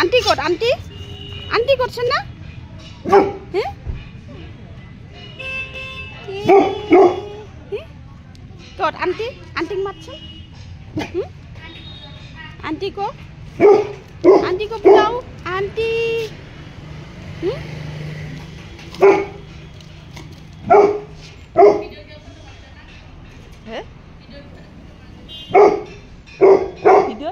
aunty कत aunty aunty करছেন না হ্যাঁ कत आंटी आंटी मारছেন आंटी को बुलाओ आंटी है वीडियो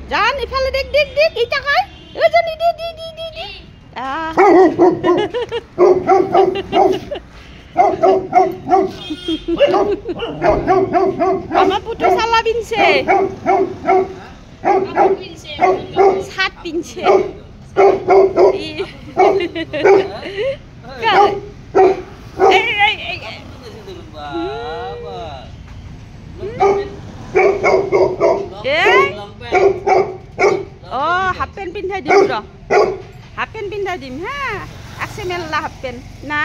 जान इफाले देख देख देख ई टाकाय ओ जानी दे दे दे दे दे আমার পুত্র সালা বিনছে সাত বিনছে হাফ পেন্ট পিন্ধাই দিম র হাফ পেন্ট পিন্ধাই দিম হ্যাঁ আছে মেলা হাফ পেন্ট না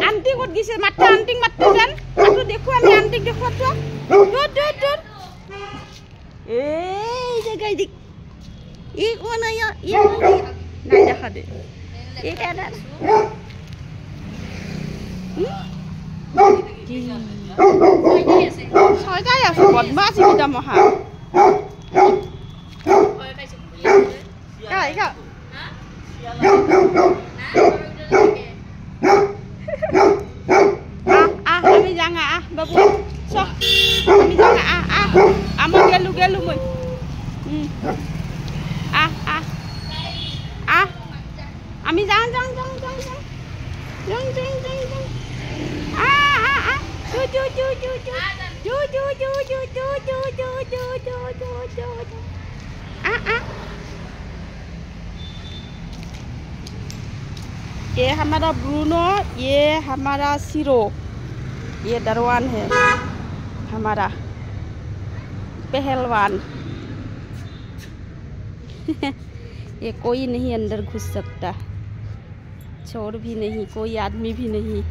आंटी कत गिसे मात्रा आंटी मात्रा जान आतो देखो आमी आंटी देखो तो दूर दूर दूर ए जगह दिक ए कोन आया ये নাই দেখা দে এটা না ছয়টাই আছে বদমাছ এটা মহা কাই কা আমি jangan babu so আমি jangan amo gelu gelu moy আমি jangan jangan ये हमारा ब्रूनो ये हमारा सिरो ये दरवान है हमारा पहलवान ये कोई नहीं अंदर घुस सकता चोर भी नहीं कोई आदमी भी नहीं